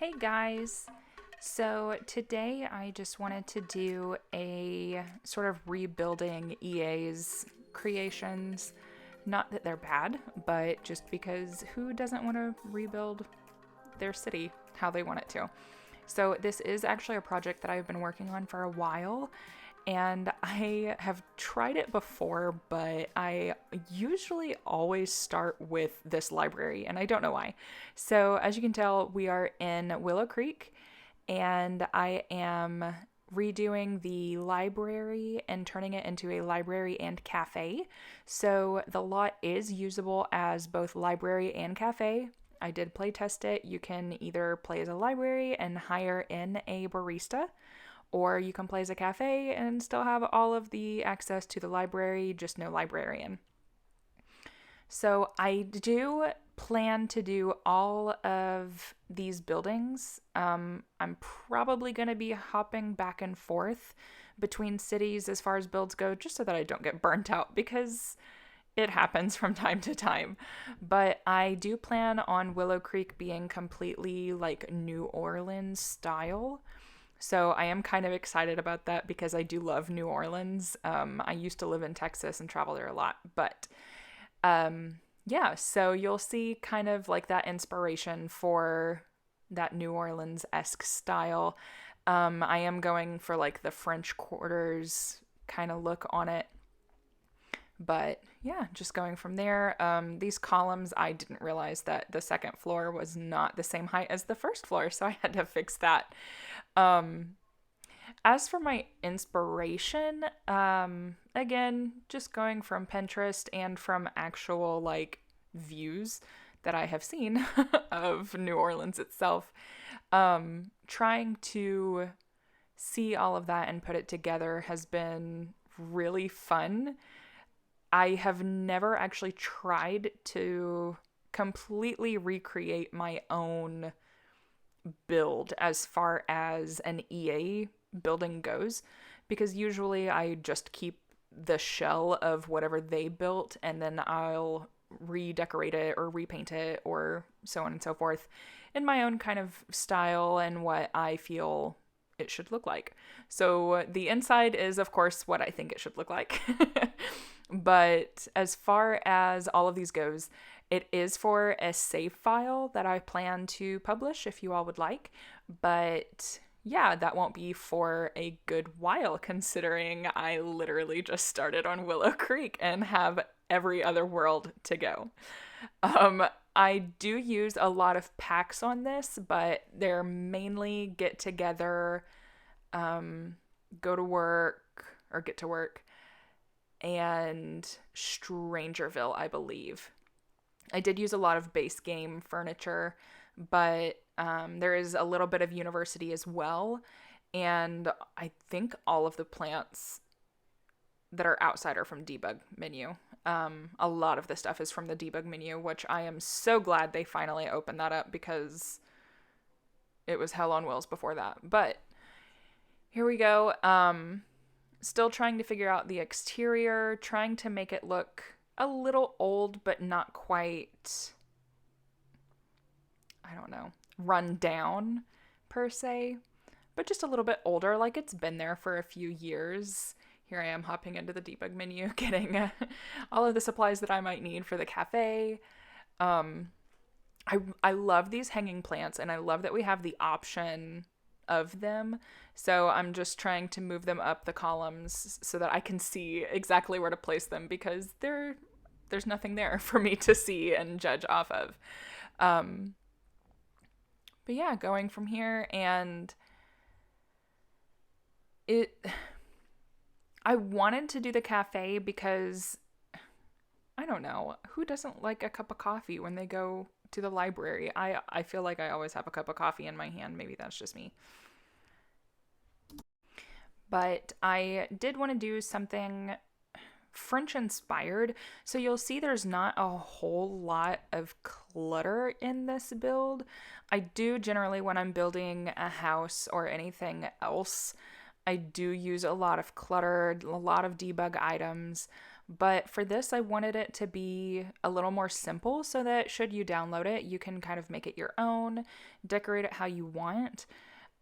Hey guys! So today I just wanted to do a sort of rebuilding EA's creations. Not that they're bad, but just because who doesn't want to rebuild their city how they want it to? So this is actually a project that I've been working on for a while, and I have tried it before, but I usually always start with this library, and I don't know why. So, as you can tell, we are in Willow Creek, and I am redoing the library and turning it into a library and cafe. So, the lot is usable as both library and cafe. I did play test it. You can either play as a library and hire in a barista, or you can play as a cafe and still have all of the access to the library, just no librarian. So I do plan to do all of these buildings. I'm probably going to be hopping back and forth between cities as far as builds go, just so that I don't get burnt out, because it happens from time to time. But I do plan on Willow Creek being completely like New Orleans style. So I am kind of excited about that because I do love New Orleans. I used to live in Texas and travel there a lot, but yeah, so you'll see kind of like that inspiration for that New Orleans esque style. I am going for like the French Quarters kind of look on it. But yeah, just going from there. These columns, I didn't realize that the second floor was not the same height as the first floor, so I had to fix that. Um, as for my inspiration, again, just going from Pinterest and from actual like views that I have seen of New Orleans itself. Trying to see all of that and put it together has been really fun. I have never actually tried to completely recreate my own build as far as an EA building goes, because usually I just keep the shell of whatever they built and then I'll redecorate it or repaint it or so on and so forth in my own kind of style and what I feel it should look like. So the inside is, of course, what I think it should look like. But as far as all of these goes, it is for a save file that I plan to publish if you all would like. But yeah, that won't be for a good while, considering I literally just started on Willow Creek and have every other world to go. I do use a lot of packs on this, but they're mainly get together, go to work or get to work, and Strangerville, I believe. I did use a lot of base game furniture, but there is a little bit of university as well. And I think all of the plants that are outside are from debug menu. A lot of the stuff is from the debug menu, which I am so glad they finally opened that up because it was hell on wheels before that. But here we go. Still trying to figure out the exterior, trying to make it look a little old, but not quite, I don't know, run down per se, but just a little bit older, like it's been there for a few years. Here I am hopping into the debug menu, getting all of the supplies that I might need for the cafe. I love these hanging plants, and I love that we have the option of them. So I'm just trying to move them up the columns so that I can see exactly where to place them, because there's nothing there for me to see and judge off of. But yeah, going from here, and I wanted to do the cafe because I don't know, who doesn't like a cup of coffee when they go to the library? I feel like I always have a cup of coffee in my hand. Maybe that's just me. But I did want to do something French inspired. So you'll see there's not a whole lot of clutter in this build. I do generally, when I'm building a house or anything else, I do use a lot of clutter, a lot of debug items. But for this, I wanted it to be a little more simple so that should you download it, you can kind of make it your own, decorate it how you want.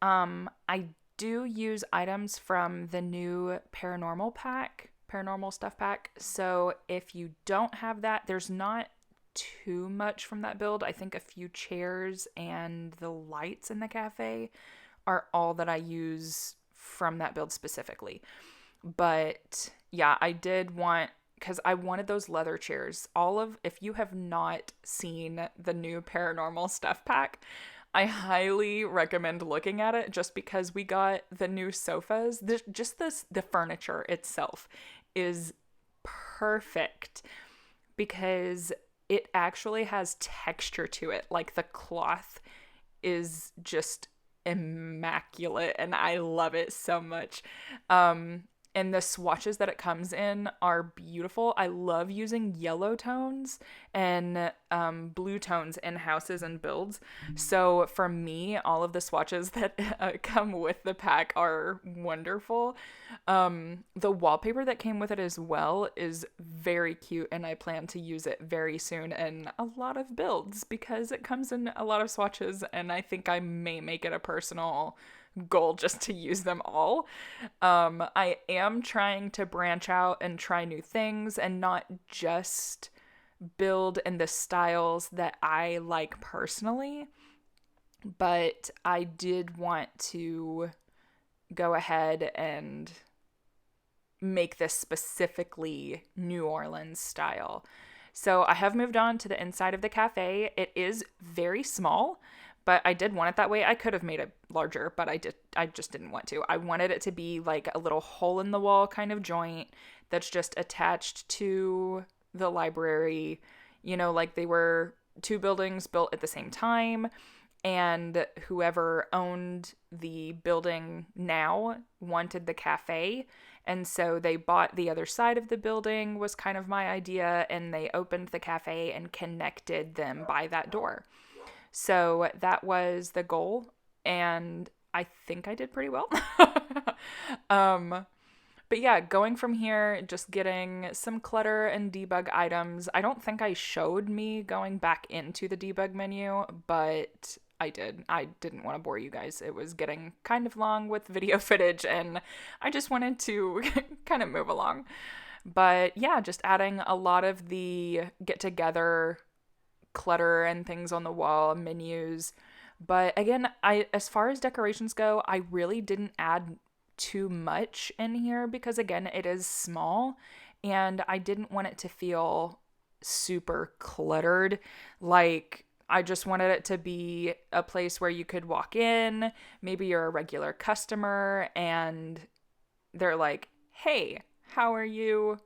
I do use items from the new paranormal stuff pack. So if you don't have that, there's not too much from that build. I think a few chairs and the lights in the cafe are all that I use from that build specifically. But yeah, I did want, because I wanted those leather chairs. If you have not seen the new paranormal stuff pack, I highly recommend looking at it just because we got the new sofas. The furniture itself is perfect because it actually has texture to it. Like the cloth is just immaculate and I love it so much. And the swatches that it comes in are beautiful. I love using yellow tones and blue tones in houses and builds. So for me, all of the swatches that come with the pack are wonderful. The wallpaper that came with it as well is very cute, and I plan to use it very soon in a lot of builds because it comes in a lot of swatches, and I think I may make it a personal goal just to use them all. I am trying to branch out and try new things and not just build in the styles that I like personally, but I did want to go ahead and make this specifically New Orleans style. So I have moved on to the inside of the cafe. It is very small, but I did want it that way. I could have made it larger, but I just didn't want to. I wanted it to be like a little hole in the wall kind of joint that's just attached to the library. You know, like they were two buildings built at the same time, and whoever owned the building now wanted the cafe. And so they bought the other side of the building, was kind of my idea, and they opened the cafe and connected them by that door. So that was the goal, and I think I did pretty well. But yeah, going from here, just getting some clutter and debug items. I don't think I showed me going back into the debug menu, but I did. I didn't want to bore you guys. It was getting kind of long with video footage, and I just wanted to kind of move along. But yeah, just adding a lot of the get-together clutter and things on the wall, menus. But again, as far as decorations go, I really didn't add too much in here because again, it is small and I didn't want it to feel super cluttered. Like I just wanted it to be a place where you could walk in, maybe you're a regular customer and they're like, "Hey, how are you?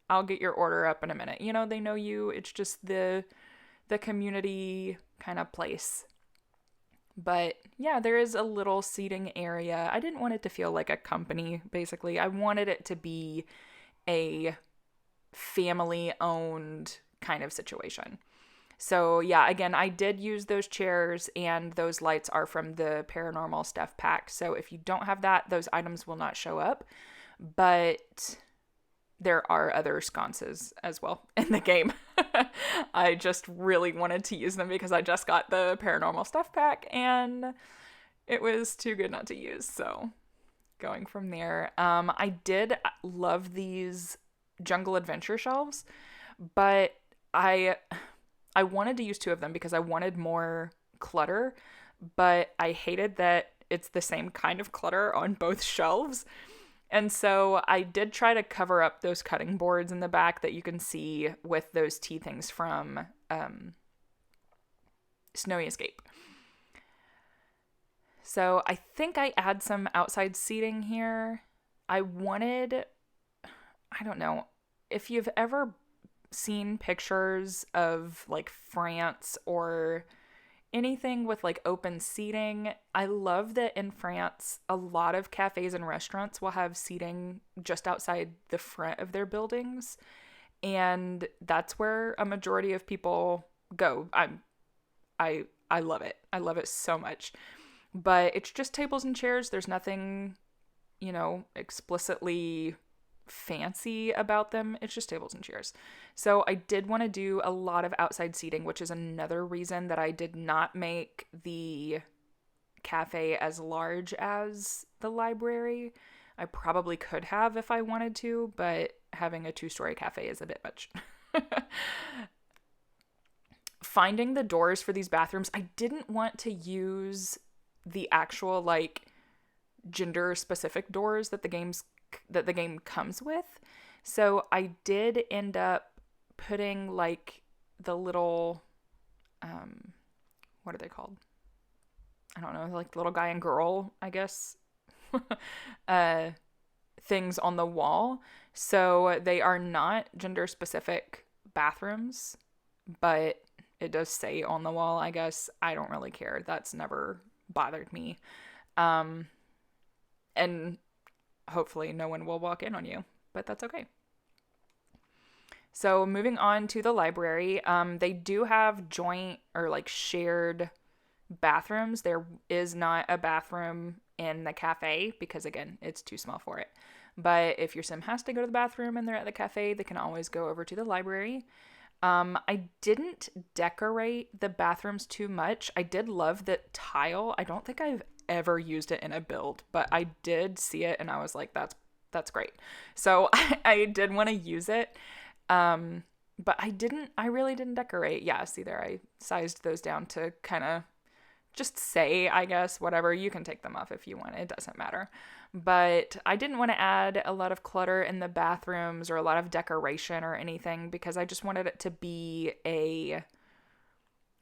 I'll get your order up in a minute." You know, they know you. It's just the community kind of place. But yeah, there is a little seating area. I didn't want it to feel like a company, basically. I wanted it to be a family-owned kind of situation. So yeah, again, I did use those chairs and those lights are from the paranormal stuff pack. So if you don't have that, those items will not show up. But there are other sconces as well in the game. I just really wanted to use them because I just got the paranormal stuff pack and it was too good not to use. So going from there, I did love these jungle adventure shelves, but I wanted to use two of them because I wanted more clutter, but I hated that it's the same kind of clutter on both shelves. And so I did try to cover up those cutting boards in the back that you can see with those tea things from Snowy Escape. So I think I add some outside seating here. I don't know, if you've ever seen pictures of like France or anything with like open seating, I love that in France, a lot of cafes and restaurants will have seating just outside the front of their buildings. And that's where a majority of people go. I love it. I love it so much. But it's just tables and chairs. There's nothing, explicitly fancy about them. It's just tables and chairs. So I did want to do a lot of outside seating, which is another reason that I did not make the cafe as large as the library. I probably could have if I wanted to, but having a 2-story cafe is a bit much. Finding the doors for these bathrooms, I didn't want to use the actual like gender specific doors that the game comes with. So I did end up putting like the little what are they called? I don't know, like little guy and girl, I guess, things on the wall. So they are not gender specific bathrooms, but it does say on the wall, I guess. I don't really care. That's never bothered me. And hopefully no one will walk in on you, but that's okay. So moving on to the library, they do have joint or like shared bathrooms. There is not a bathroom in the cafe because, again, it's too small for it. But if your sim has to go to the bathroom and they're at the cafe, they can always go over to the library. I didn't decorate the bathrooms too much. I did love the tile. I don't think I've ever used it in a build, but I did see it and I was like, that's great. So I did want to use it. But I really didn't decorate. Yeah, see there, I sized those down to kind of just say, I guess, whatever. You can take them off if you want. It doesn't matter. But I didn't want to add a lot of clutter in the bathrooms or a lot of decoration or anything because I just wanted it to be a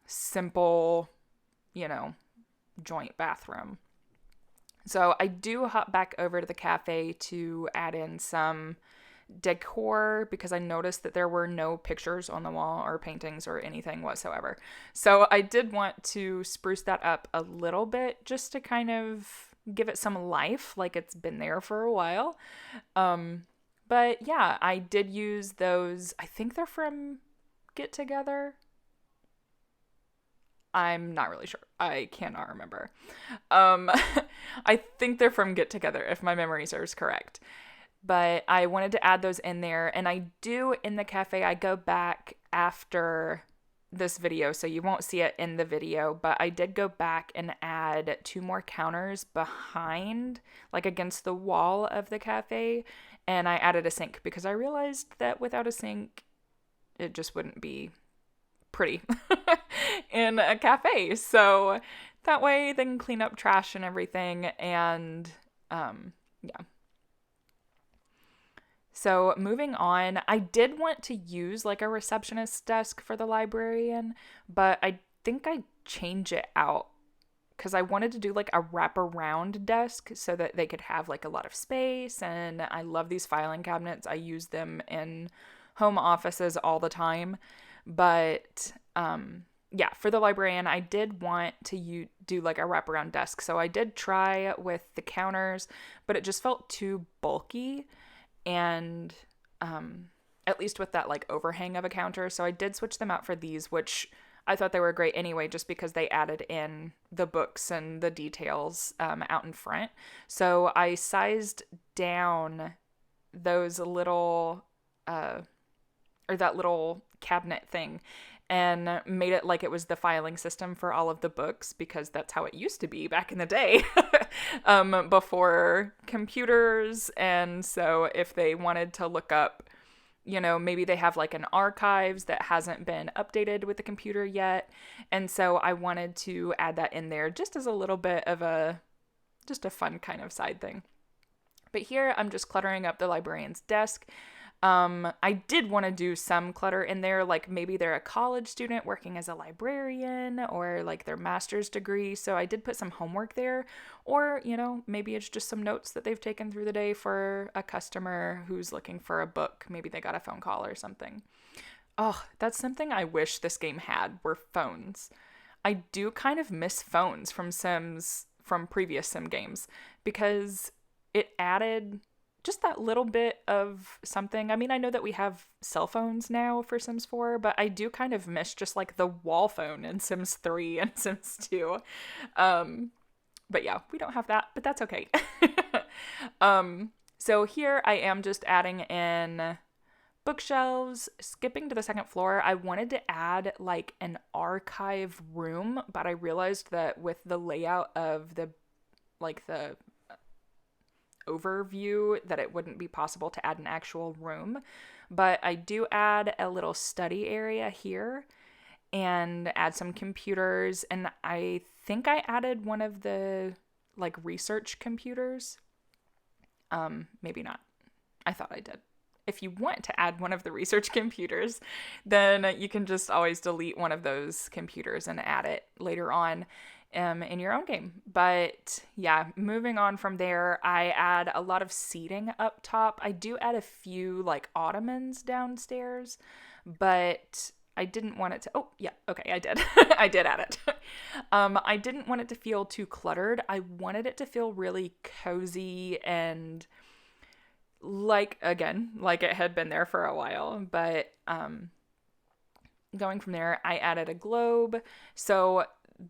simple, joint bathroom. So I do hop back over to the cafe to add in some decor because I noticed that there were no pictures on the wall or paintings or anything whatsoever. So I did want to spruce that up a little bit just to kind of give it some life, like it's been there for a while. But yeah, I did use those. I think they're from Get Together. I'm not really sure. I cannot remember. I think they're from Get Together, if my memory serves correct. But I wanted to add those in there. And I do in the cafe, I go back after this video, so you won't see it in the video, but I did go back and add 2 more counters behind, like against the wall of the cafe. And I added a sink because I realized that without a sink, it just wouldn't be pretty in a cafe. So that way they can clean up trash and everything. And yeah. So moving on, I did want to use like a receptionist desk for the librarian, but I think I change it out because I wanted to do like a wraparound desk so that they could have like a lot of space. And I love these filing cabinets. I use them in home offices all the time. But yeah, for the librarian, I did want to do like a wraparound desk. So I did try with the counters, but it just felt too bulky. And at least with that like overhang of a counter. So I did switch them out for these, which I thought they were great anyway, just because they added in the books and the details out in front. So I sized down those little, or that little cabinet thing and made it like it was the filing system for all of the books because that's how it used to be back in the day before computers. And so if they wanted to look up, maybe they have like an archives that hasn't been updated with the computer yet. And so I wanted to add that in there just as a little bit of just a fun kind of side thing. But here I'm just cluttering up the librarian's desk. I did want to do some clutter in there, like maybe they're a college student working as a librarian or like their master's degree. So I did put some homework there, or, maybe it's just some notes that they've taken through the day for a customer who's looking for a book. Maybe they got a phone call or something. Oh, that's something I wish this game had were phones. I do kind of miss phones from previous Sim games because it added just that little bit of something. I mean, I know that we have cell phones now for Sims 4, but I do kind of miss just like the wall phone in Sims 3 and Sims 2. But yeah, we don't have that, but that's okay. So here I am just adding in bookshelves. Skipping to the second floor, I wanted to add like an archive room, but I realized that with the layout of the overview that it wouldn't be possible to add an actual room. But I do add a little study area here and add some computers, and I think I added one of the like research computers. Maybe not. I thought I did. If you want to add one of the research computers, then you can just always delete one of those computers and add it later on in your own game. But yeah, moving on from there, I add a lot of seating up top. I do add a few like ottomans downstairs, but I didn't want it to, oh yeah, okay, I did. I did add it. I didn't want it to feel too cluttered. I wanted it to feel really cozy and like it had been there for a while. But going from there, I added a globe. So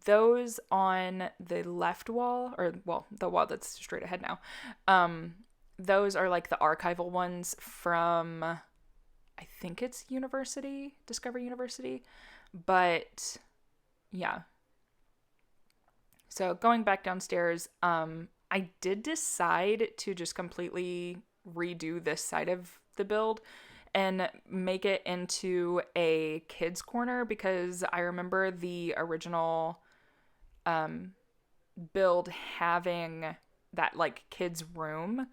those on the left wall, or well, the wall that's straight ahead now, those are like the archival ones from, I think it's Discovery University. But yeah. So going back downstairs, I did decide to just completely redo this side of the build and make it into a kids corner, because I remember the original build having that like kids room.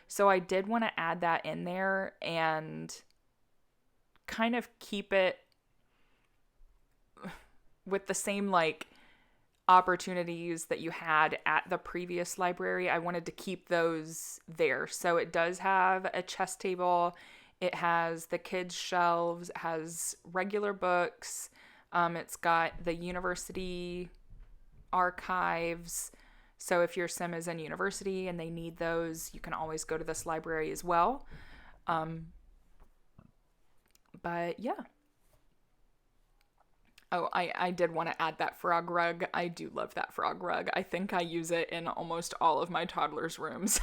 So I did want to add that in there and kind of keep it with the same like opportunities that you had at the previous library. I wanted to keep those there. So it does have a chess table. It has the kids' shelves, it has regular books. It's got the university archives. So if your sim is in university and they need those, you can always go to this library as well. But yeah. Oh, I did want to add that frog rug. I do love that frog rug. I think I use it in almost all of my toddlers' rooms.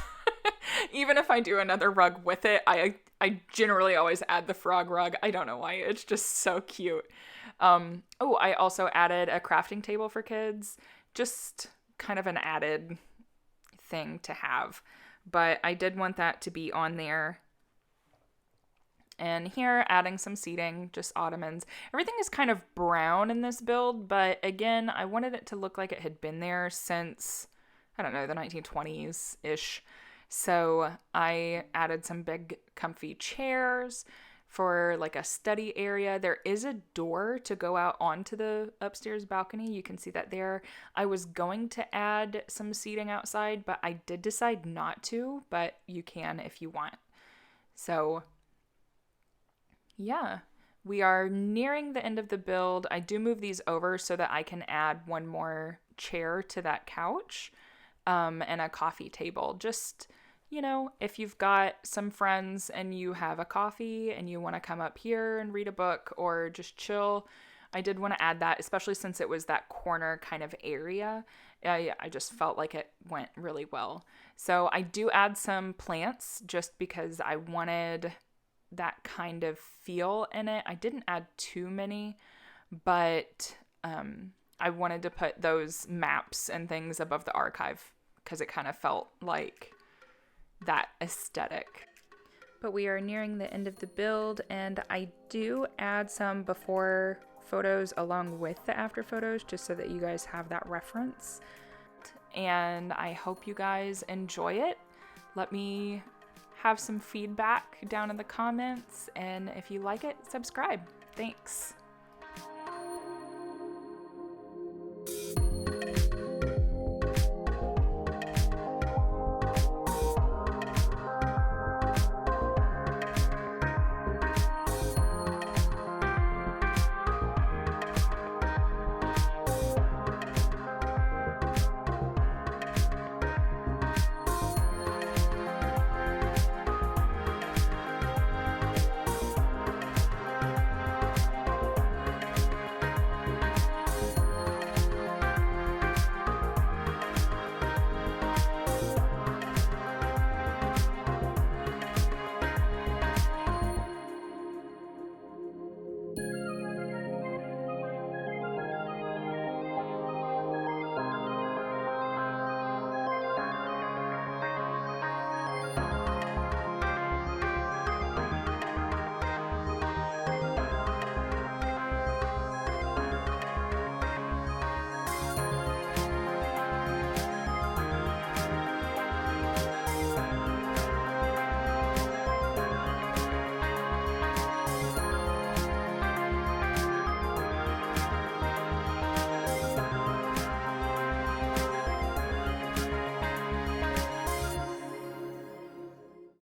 Even if I do another rug with it, I generally always add the frog rug. I don't know why. It's just so cute. I also added a crafting table for kids. Just kind of an added thing to have. But I did want that to be on there. And here, adding some seating, just ottomans. Everything is kind of brown in this build, but again, I wanted it to look like it had been there since, I don't know, the 1920s-ish. So I added some big comfy chairs for like a study area. There is a door to go out onto the upstairs balcony. You can see that there. I was going to add some seating outside, but I did decide not to, but you can if you want. So yeah, we are nearing the end of the build. I do move these over so that I can add one more chair to that couch, and a coffee table. Just, if you've got some friends and you have a coffee and you want to come up here and read a book or just chill, I did want to add that, especially since it was that corner kind of area. I just felt like it went really well. So I do add some plants just because I wanted that kind of feel in it. I didn't add too many, but I wanted to put those maps and things above the archive because it kind of felt like that aesthetic. But we are nearing the end of the build, and I do add some before photos along with the after photos just so that you guys have that reference. And I hope you guys enjoy it. Let me have some feedback down in the comments, and if you like it, subscribe. Thanks.